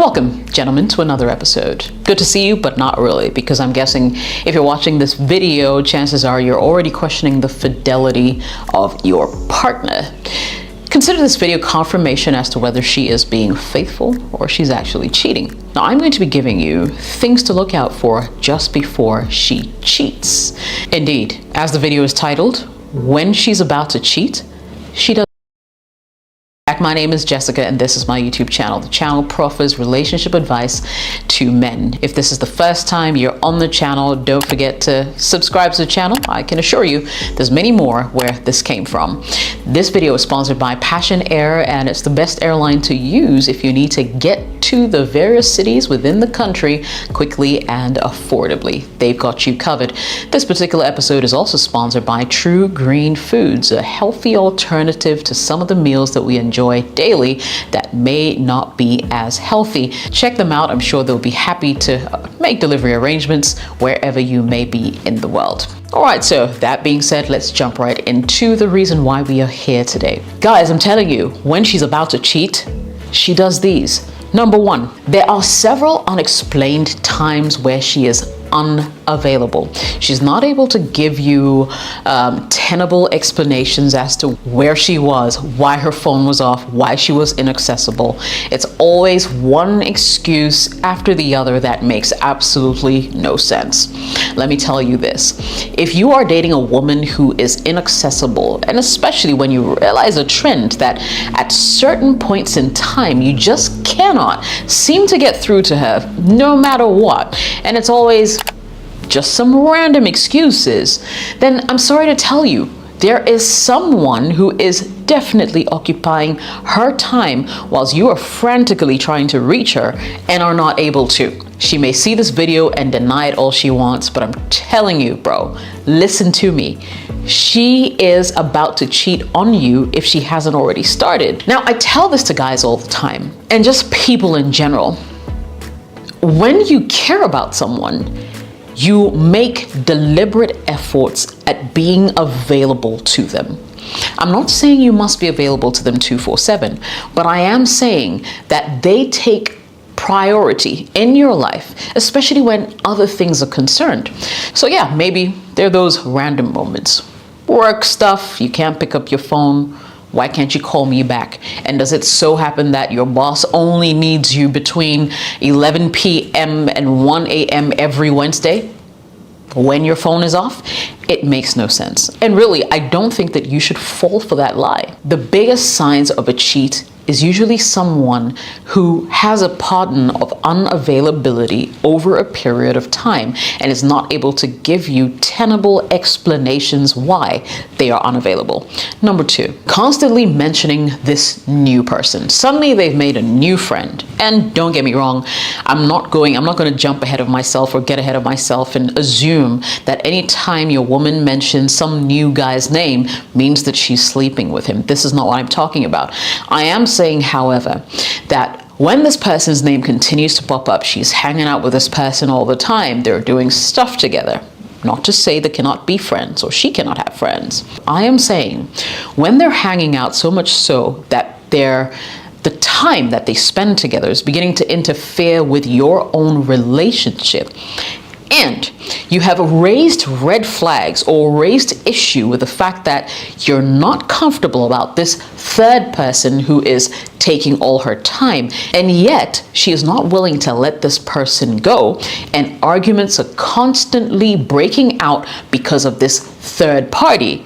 Welcome, gentlemen, to another episode. Good to see you, but not really, because I'm guessing if you're watching this video, chances are you're already questioning the fidelity of your partner. Consider this video confirmation as to whether she is being faithful or she's actually cheating. Now, I'm going to be giving you things to look out for just before she cheats. Indeed, as the video is titled, when she's about to cheat, she does. My name is Jessica and this is my YouTube channel. The channel offers relationship advice to men. If this is the first time you're on the channel, don't forget to subscribe to the channel. I can assure you there's many more where this came from. This video is sponsored by Passion Air, and it's the best airline to use if you need to get to the various cities within the country quickly and affordably. They've got you covered. This particular episode is also sponsored by True Green Foods, a healthy alternative to some of the meals that we enjoy daily that may not be as healthy. Check them out. I'm sure they'll be happy to make delivery arrangements wherever you may be in the world. All right, so that being said, let's jump right into the reason why we are here today. Guys, I'm telling you, when she's about to cheat, she does these. Number one, there are several unexplained times where she is unavailable. She's not able to give you tenable explanations as to where she was, why her phone was off, why she was inaccessible. It's always one excuse after the other that makes absolutely no sense. Let me tell you this. If you are dating a woman who is inaccessible, and especially when you realize a trend that at certain points in time you just cannot seem to get through to her no matter what, and it's always just some random excuses, then I'm sorry to tell you, there is someone who is definitely occupying her time whilst you are frantically trying to reach her and are not able to. She may see this video and deny it all she wants, but I'm telling you, bro, listen to me. She is about to cheat on you if she hasn't already started. Now, I tell this to guys all the time, and just people in general. When you care about someone, you make deliberate efforts at being available to them. I'm not saying you must be available to them 24/7, but I am saying that they take priority in your life, especially when other things are concerned. So yeah, maybe there are those random moments. Work stuff, you can't pick up your phone. Why can't you call me back? And does it so happen that your boss only needs you between 11 p.m. and 1 a.m. every Wednesday when your phone is off? It makes no sense. And really, I don't think that you should fall for that lie. The biggest signs of a cheat is usually someone who has a pattern of unavailability over a period of time and is not able to give you tenable explanations why they are unavailable. Number two, constantly mentioning this new person. Suddenly they've made a new friend. And don't get me wrong, I'm not going to jump ahead of myself or get ahead of myself and assume that any time your woman mentions some new guy's name means that she's sleeping with him. This is not what I'm talking about. I am saying, however, that when this person's name continues to pop up, she's hanging out with this person all the time, they're doing stuff together. Not to say they cannot be friends or she cannot have friends. I am saying when they're hanging out so much so that the time that they spend together is beginning to interfere with your own relationship, and you have raised red flags or raised issue with the fact that you're not comfortable about this third person who is taking all her time, and yet she is not willing to let this person go, and arguments are constantly breaking out because of this third party.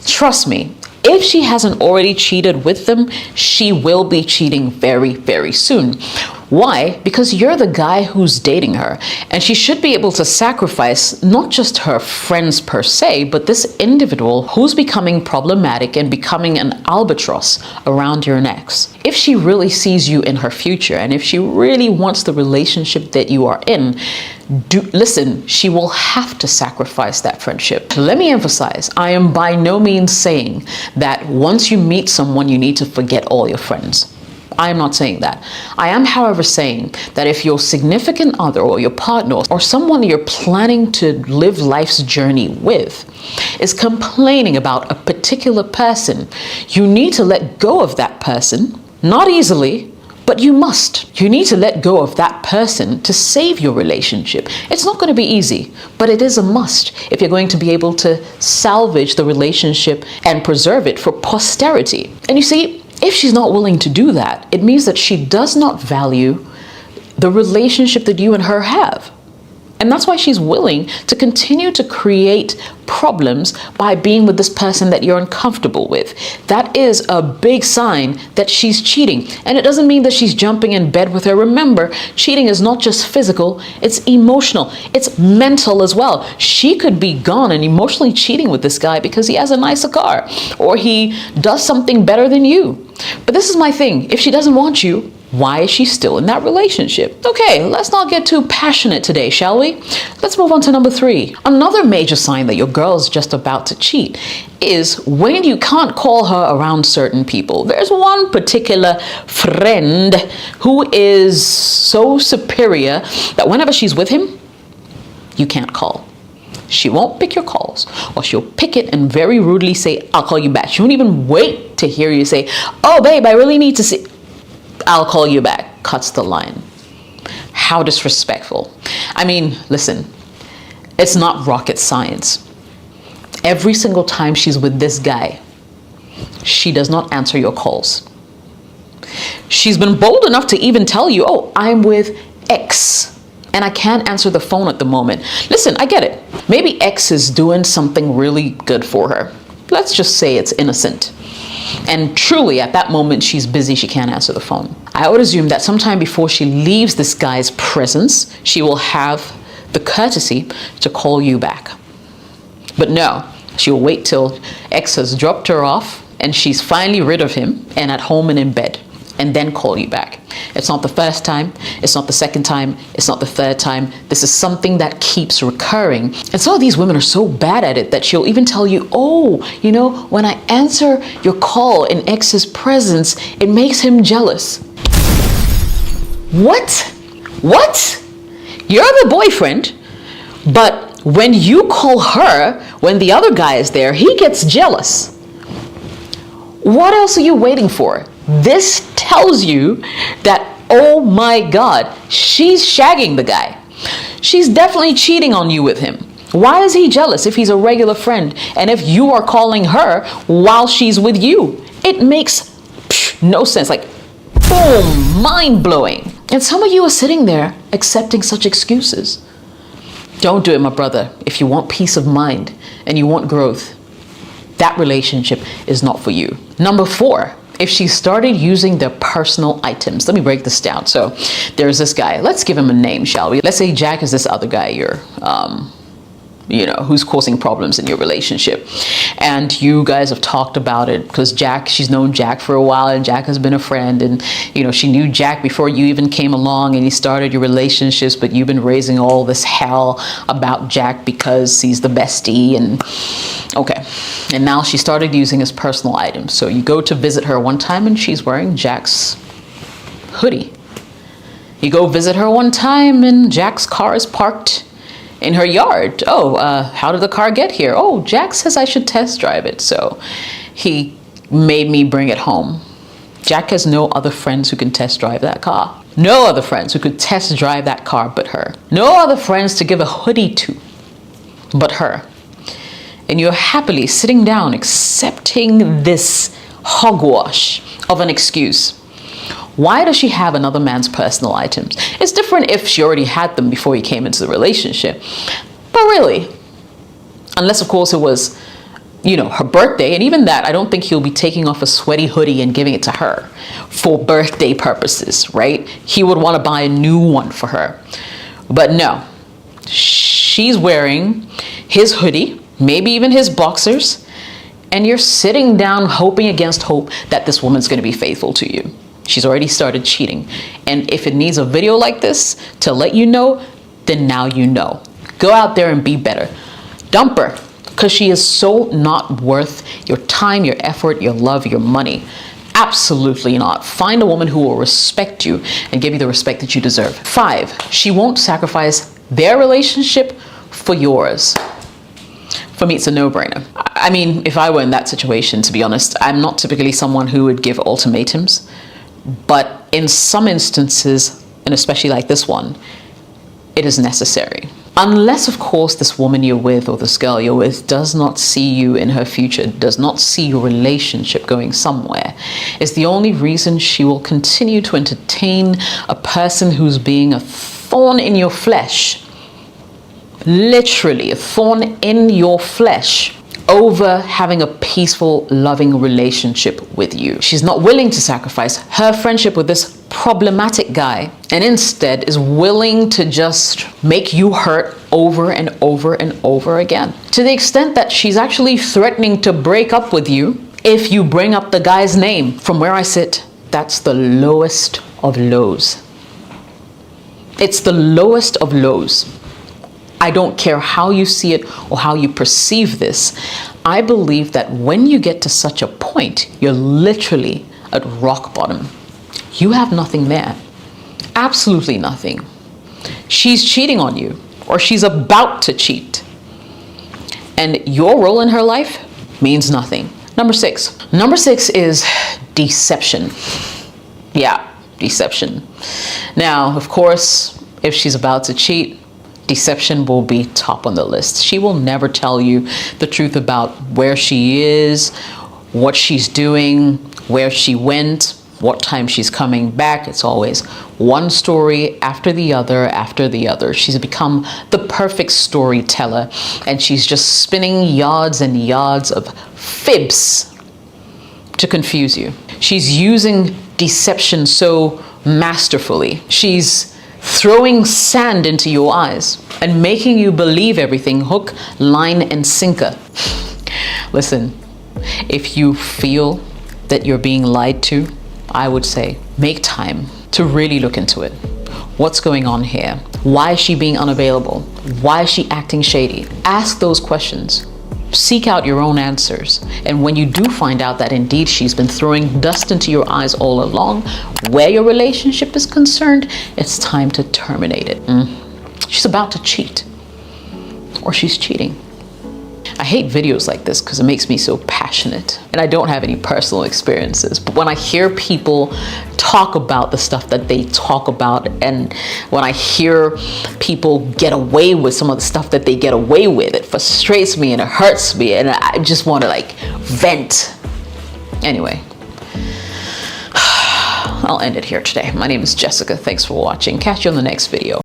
Trust me, if she hasn't already cheated with them, she will be cheating very, very soon. Why? Because you're the guy who's dating her, and she should be able to sacrifice not just her friends per se, but this individual who's becoming problematic and becoming an albatross around your necks. If she really sees you in her future, and if she really wants the relationship that you are in, listen, she will have to sacrifice that friendship. Let me emphasize, I am by no means saying that once you meet someone, you need to forget all your friends. I am not saying that. I am, however, saying that if your significant other or your partner or someone you're planning to live life's journey with is complaining about a particular person, you need to let go of that person, not easily, But you need to let go of that person to save your relationship. It's not going to be easy, but it is a must if you're going to be able to salvage the relationship and preserve it for posterity. And you see, if she's not willing to do that, it means that she does not value the relationship that you and her have. And that's why she's willing to continue to create problems by being with this person that you're uncomfortable with. That is a big sign that she's cheating. And it doesn't mean that she's jumping in bed with her. Remember, cheating is not just physical, it's emotional, it's mental as well. She could be gone and emotionally cheating with this guy because he has a nicer car or he does something better than you. But this is my thing. If she doesn't want you, why is she still in that relationship? Okay, let's not get too passionate today, shall we? Let's move on to number 3. Another major sign that your girl is just about to cheat is when you can't call her around certain people. There's one particular friend who is so superior that whenever she's with him, you can't call. She won't pick your calls, or she'll pick it and very rudely say, I'll call you back. She won't even wait to hear you say, oh, babe, I really need to see. I'll call you back. Cuts the line. How disrespectful. I mean, listen, it's not rocket science. Every single time she's with this guy, she does not answer your calls. She's been bold enough to even tell you, oh, I'm with X and I can't answer the phone at the moment. Listen, I get it. Maybe X is doing something really good for her. Let's just say it's innocent. And truly, at that moment, she's busy. She can't answer the phone. I would assume that sometime before she leaves this guy's presence, she will have the courtesy to call you back. But no, she'll wait till X has dropped her off and she's finally rid of him and at home and in bed, and then call you back. It's not the first time. It's not the second time. It's not the third time. This is something that keeps recurring. And some of these women are so bad at it that she'll even tell you, oh, you know, when I answer your call in X's presence, it makes him jealous. What? What? You're the boyfriend, but when you call her, when the other guy is there, he gets jealous. What else are you waiting for? This tells you that, oh my God, she's shagging the guy. She's definitely cheating on you with him. Why is he jealous if he's a regular friend and if you are calling her while she's with you? It makes no sense. Like, boom, mind-blowing. And some of you are sitting there accepting such excuses. Don't do it, my brother. If you want peace of mind and you want growth, that relationship is not for you. Number 4. If she started using their personal items. Let me break this down. So there's this guy. Let's give him a name, shall we? Let's say Jack is this other guy who's causing problems in your relationship. And you guys have talked about it because she's known Jack for a while and Jack has been a friend. And, she knew Jack before you even came along and you started your relationships, but you've been raising all this hell about Jack because he's the bestie. And okay. And now she started using his personal items. So you go to visit her one time and she's wearing Jack's hoodie. You go visit her one time and Jack's car is parked in her yard. Oh, how did the car get here? Oh, Jack says I should test drive it. So he made me bring it home. Jack has no other friends who can test drive that car. No other friends who could test drive that car but her. No other friends to give a hoodie to but her. And you're happily sitting down accepting this hogwash of an excuse. Why does she have another man's personal items? It's different if she already had them before you came into the relationship. But really, unless of course it was, her birthday, and even that, I don't think he'll be taking off a sweaty hoodie and giving it to her for birthday purposes, right? He would want to buy a new one for her. But no, she's wearing his hoodie, maybe even his boxers, and you're sitting down hoping against hope that this woman's going to be faithful to you. She's already started cheating. And if it needs a video like this to let you know, then now you know. Go out there and be better. Dump her, because she is so not worth your time, your effort, your love, your money. Absolutely not. Find a woman who will respect you and give you the respect that you deserve. 5, she won't sacrifice their relationship for yours. For me, it's a no-brainer. I mean, if I were in that situation, to be honest, I'm not typically someone who would give ultimatums, but in some instances, and especially like this one, it is necessary. Unless, of course, this woman you're with or this girl you're with does not see you in her future, does not see your relationship going somewhere, is the only reason she will continue to entertain a person who's being a thorn in your flesh, literally a thorn in your flesh, over having a peaceful, loving relationship with you. She's not willing to sacrifice her friendship with this problematic guy, and instead is willing to just make you hurt over and over and over again. To the extent that she's actually threatening to break up with you if you bring up the guy's name. From where I sit, that's the lowest of lows. It's the lowest of lows. I don't care how you see it or how you perceive this. I believe that when you get to such a point, you're literally at rock bottom. You have nothing there. Absolutely nothing. She's cheating on you, or she's about to cheat. And your role in her life means nothing. Number six. Number six is deception. Yeah, deception. Now, of course, if she's about to cheat, deception will be top on the list. She will never tell you the truth about where she is, what she's doing, where she went, what time she's coming back. It's always one story after the other after the other. She's become the perfect storyteller, and she's just spinning yards and yards of fibs to confuse you. She's using deception so masterfully. She's throwing sand into your eyes and making you believe everything, hook, line, and sinker. Listen, if you feel that you're being lied to, I would say make time to really look into it. What's going on here? Why is she being unavailable? Why is she acting shady? Ask those questions. Seek out your own answers. And when you do find out that indeed she's been throwing dust into your eyes all along, where your relationship is concerned, it's time to terminate it. She's about to cheat, or she's cheating. I hate videos like this because it makes me so passionate, and I don't have any personal experiences. But when I hear people talk about the stuff that they talk about, and when I hear people get away with some of the stuff that they get away with, it frustrates me and it hurts me, and I just want to like vent. Anyway, I'll end it here today. My name is Jessica. Thanks for watching. Catch you on the next video.